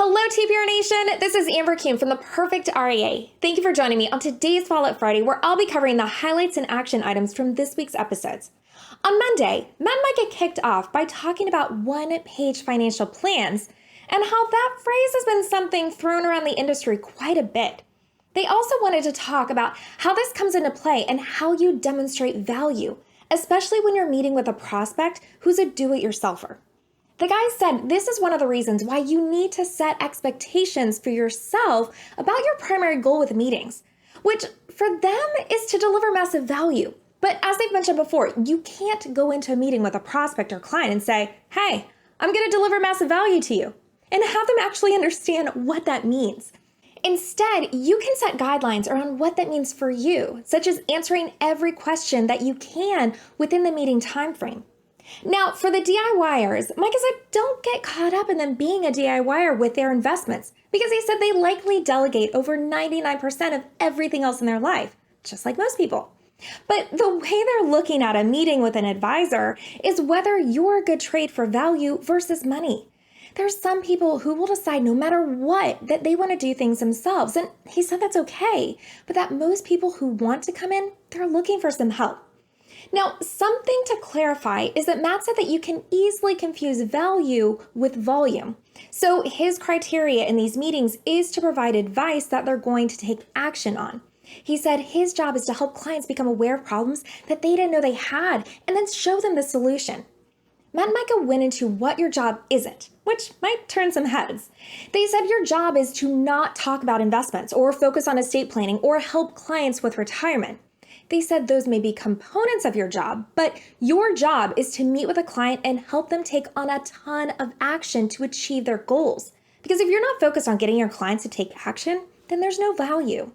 Hello, TPR Nation. This is Amber Kuhn from the Perfect RIA. Thank you for joining me on today's Follow-Up Friday, where I'll be covering the highlights and action items from this week's episodes. On Monday, Matt might get kicked off by talking about one-page financial plans and how that phrase has been something thrown around the industry quite a bit. They also wanted to talk about how this comes into play and how you demonstrate value, especially when you're meeting with a prospect who's a do-it-yourselfer. The guy said this is one of the reasons why you need to set expectations for yourself about your primary goal with meetings, which for them is to deliver massive value. But as they've mentioned before, you can't go into a meeting with a prospect or client and say, hey, I'm going to deliver massive value to you, and have them actually understand what that means. Instead, you can set guidelines around what that means for you, such as answering every question that you can within the meeting timeframe. Now, for the DIYers, Micah said don't get caught up in them being a DIYer with their investments, because he said they likely delegate over 99% of everything else in their life, just like most people. But the way they're looking at a meeting with an advisor is whether you're a good trade for value versus money. There's some people who will decide no matter what that they want to do things themselves, and he said that's okay, but that most people who want to come in, they're looking for some help. Now, something to clarify is that Matt said that you can easily confuse value with volume. So his criteria in these meetings is to provide advice that they're going to take action on. He said his job is to help clients become aware of problems that they didn't know they had and then show them the solution. Matt and Micah went into what your job isn't, which might turn some heads. They said your job is to not talk about investments or focus on estate planning or help clients with retirement. They said those may be components of your job, but your job is to meet with a client and help them take on a ton of action to achieve their goals. Because if you're not focused on getting your clients to take action, then there's no value.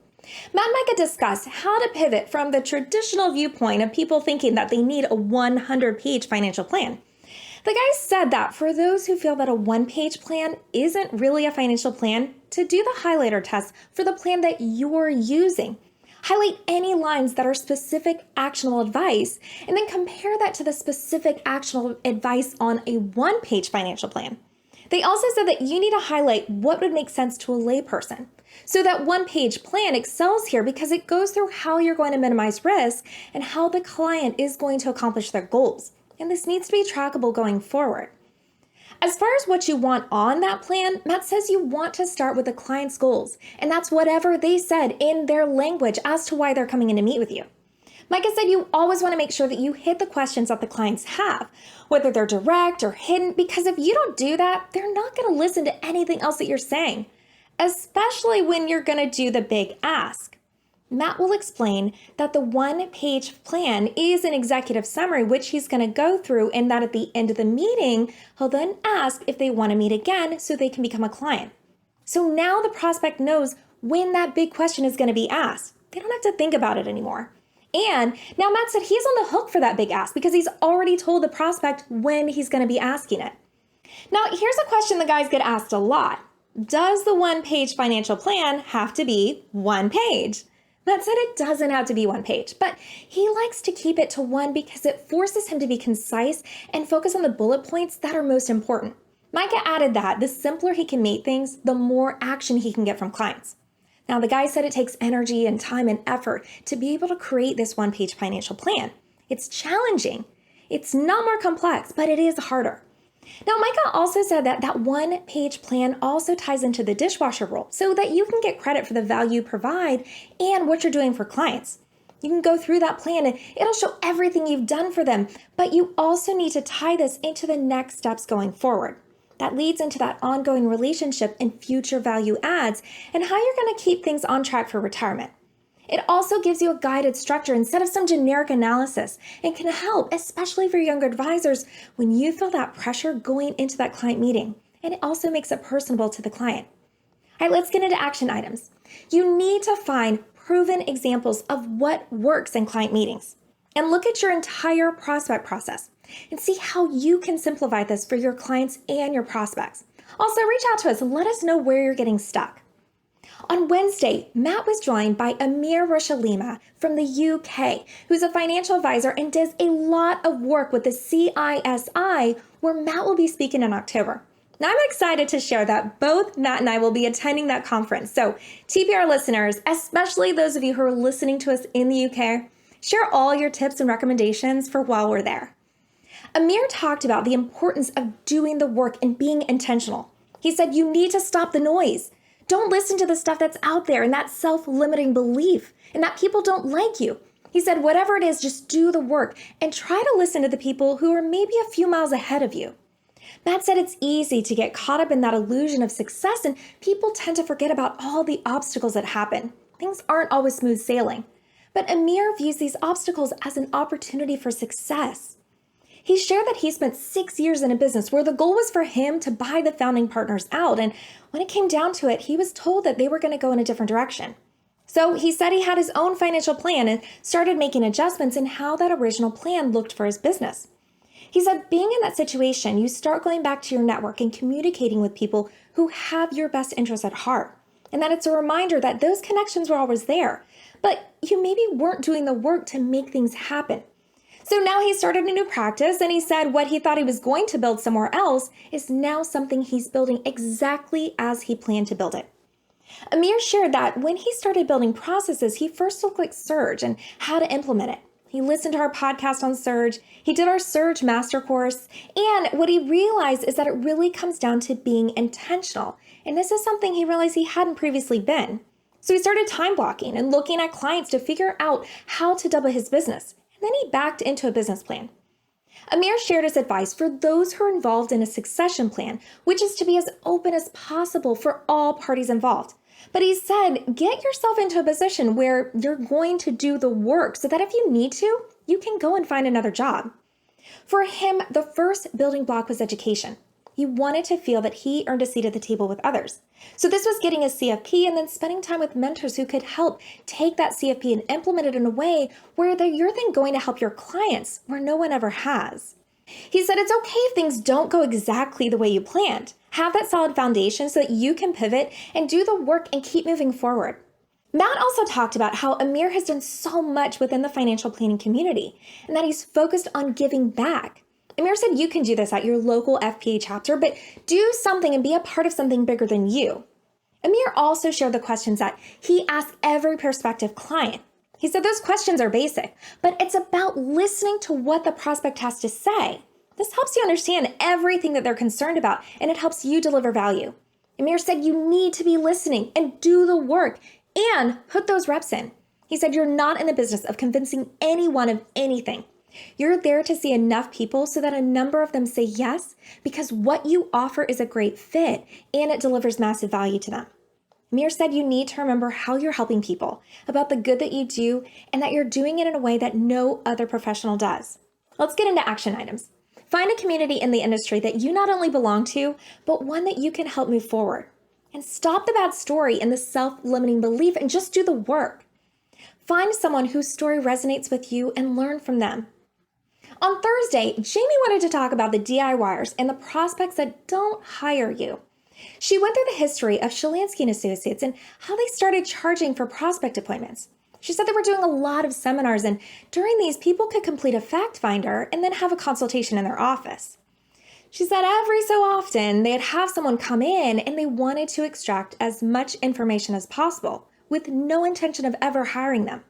Matt and Micah discussed how to pivot from the traditional viewpoint of people thinking that they need a 100-page financial plan. The guy said that for those who feel that a one-page plan isn't really a financial plan, to do the highlighter test for the plan that you're using. Highlight any lines that are specific actionable advice, and then compare that to the specific actionable advice on a one-page financial plan. They also said that you need to highlight what would make sense to a layperson. So that one-page plan excels here because it goes through how you're going to minimize risk and how the client is going to accomplish their goals. And this needs to be trackable going forward. As far as what you want on that plan, Matt says you want to start with the client's goals, and that's whatever they said in their language as to why they're coming in to meet with you. Micah said you always want to make sure that you hit the questions that the clients have, whether they're direct or hidden, because if you don't do that, they're not going to listen to anything else that you're saying, especially when you're going to do the big ask. Matt will explain that the one-page plan is an executive summary, which he's going to go through, and that at the end of the meeting, he'll then ask if they want to meet again so they can become a client. So now the prospect knows when that big question is going to be asked. They don't have to think about it anymore. And now Matt said he's on the hook for that big ask because he's already told the prospect when he's going to be asking it. Now, here's a question the guys get asked a lot. Does the one-page financial plan have to be one page? Matt said it doesn't have to be one page, but he likes to keep it to one because it forces him to be concise and focus on the bullet points that are most important. Micah added that the simpler he can make things, the more action he can get from clients. Now, the guy said it takes energy and time and effort to be able to create this one-page financial plan. It's challenging. It's not more complex, but it is harder. Now, Micah also said that that one-page plan also ties into the dishwasher rule so that you can get credit for the value you provide and what you're doing for clients. You can go through that plan and it'll show everything you've done for them, but you also need to tie this into the next steps going forward. That leads into that ongoing relationship and future value adds and how you're going to keep things on track for retirement. It also gives you a guided structure instead of some generic analysis and can help, especially for younger advisors, when you feel that pressure going into that client meeting. And it also makes it personable to the client. All right, let's get into action items. You need to find proven examples of what works in client meetings and look at your entire prospect process and see how you can simplify this for your clients and your prospects. Also, reach out to us and let us know where you're getting stuck. On Wednesday, Matt was joined by Amir Rashalima from the UK, who's a financial advisor and does a lot of work with the CISI, where Matt will be speaking in October. Now, I'm excited to share that both Matt and I will be attending that conference. So, TPR listeners, especially those of you who are listening to us in the UK, share all your tips and recommendations for while we're there. Amir talked about the importance of doing the work and being intentional. He said you need to stop the noise. Don't listen to the stuff that's out there and that self-limiting belief and that people don't like you. He said whatever it is, just do the work and try to listen to the people who are maybe a few miles ahead of you. Matt said it's easy to get caught up in that illusion of success, and people tend to forget about all the obstacles that happen. Things aren't always smooth sailing. But Amir views these obstacles as an opportunity for success. He shared that he spent 6 years in a business where the goal was for him to buy the founding partners out, and when it came down to it, he was told that they were going to go in a different direction. So he said he had his own financial plan and started making adjustments in how that original plan looked for his business. He said being in that situation, you start going back to your network and communicating with people who have your best interests at heart, and that it's a reminder that those connections were always there, but you maybe weren't doing the work to make things happen. So now he started a new practice, and he said what he thought he was going to build somewhere else is now something he's building exactly as he planned to build it. Amir shared that when he started building processes, he first looked like Surge and how to implement it. He listened to our podcast on Surge, he did our Surge master course, and what he realized is that it really comes down to being intentional. And this is something he realized he hadn't previously been. So he started time blocking and looking at clients to figure out how to double his business. And then he backed into a business plan. Amir shared his advice for those who are involved in a succession plan, which is to be as open as possible for all parties involved. But he said, get yourself into a position where you're going to do the work so that if you need to, you can go and find another job. For him, the first building block was education. He wanted to feel that he earned a seat at the table with others. So this was getting a CFP and then spending time with mentors who could help take that CFP and implement it in a way where you're then going to help your clients where no one ever has. He said it's okay if things don't go exactly the way you planned. Have that solid foundation so that you can pivot and do the work and keep moving forward. Matt also talked about how Amir has done so much within the financial planning community and that he's focused on giving back. Amir said you can do this at your local FPA chapter, but do something and be a part of something bigger than you. Amir also shared the questions that he asked every prospective client. He said those questions are basic, but it's about listening to what the prospect has to say. This helps you understand everything that they're concerned about, and it helps you deliver value. Amir said you need to be listening and do the work and put those reps in. He said you're not in the business of convincing anyone of anything. You're there to see enough people so that a number of them say yes because what you offer is a great fit and it delivers massive value to them. Amir said you need to remember how you're helping people, about the good that you do, and that you're doing it in a way that no other professional does. Let's get into action items. Find a community in the industry that you not only belong to, but one that you can help move forward. And stop the bad story and the self-limiting belief and just do the work. Find someone whose story resonates with you and learn from them. On Thursday, Jamie wanted to talk about the DIYers and the prospects that don't hire you. She went through the history of Shalansky & Associates and how they started charging for prospect appointments. She said they were doing a lot of seminars, and during these, people could complete a fact finder and then have a consultation in their office. She said every so often, they'd have someone come in and they wanted to extract as much information as possible with no intention of ever hiring them.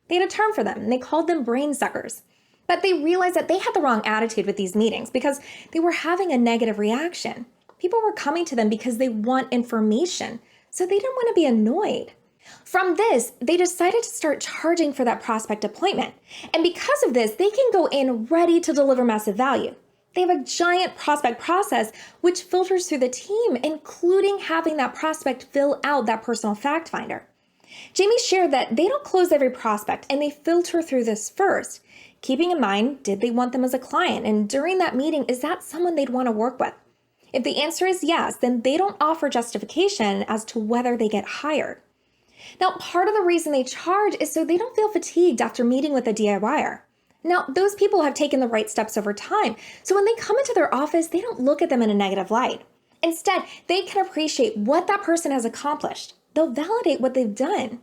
They had a term for them, and they called them brain suckers. But they realized that they had the wrong attitude with these meetings because they were having a negative reaction. People were coming to them because they want information, so they didn't want to be annoyed. From this, they decided to start charging for that prospect appointment. And because of this, they can go in ready to deliver massive value. They have a giant prospect process which filters through the team, including having that prospect fill out that personal fact finder. Jamie shared that they don't close every prospect and they filter through this first, keeping in mind, did they want them as a client? And during that meeting, is that someone they'd want to work with? If the answer is yes, then they don't offer justification as to whether they get hired. Now, part of the reason they charge is so they don't feel fatigued after meeting with a DIYer. Now, those people have taken the right steps over time, so when they come into their office, they don't look at them in a negative light. Instead, they can appreciate what that person has accomplished. They'll validate what they've done.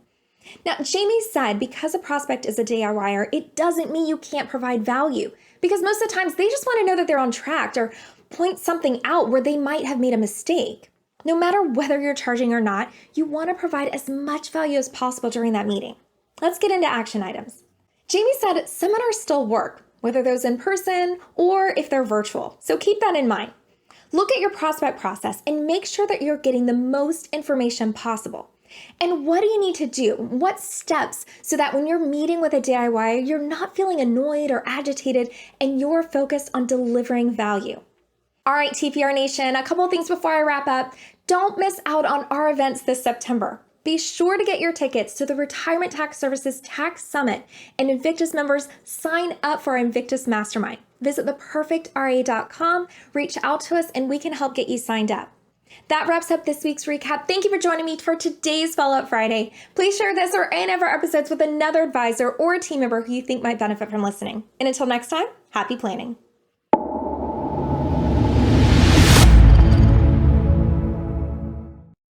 Now, Jamie said because a prospect is a DIYer, it doesn't mean you can't provide value, because most of the times they just want to know that they're on track or point something out where they might have made a mistake. No matter whether you're charging or not, you want to provide as much value as possible during that meeting. Let's get into action items. Jamie said seminars still work, whether those in person or if they're virtual. So keep that in mind. Look at your prospect process and make sure that you're getting the most information possible. And what do you need to do? What steps so that when you're meeting with a DIY, you're not feeling annoyed or agitated and you're focused on delivering value? All right, TPR Nation, a couple of things before I wrap up. Don't miss out on our events this September. Be sure to get your tickets to the Retirement Tax Services Tax Summit, and Invictus members sign up for our Invictus Mastermind. Visit theperfectria.com, reach out to us, and we can help get you signed up. That wraps up this week's recap. Thank you for joining me for today's Follow-Up Friday. Please share this or any of our episodes with another advisor or a team member who you think might benefit from listening. And until next time, happy planning.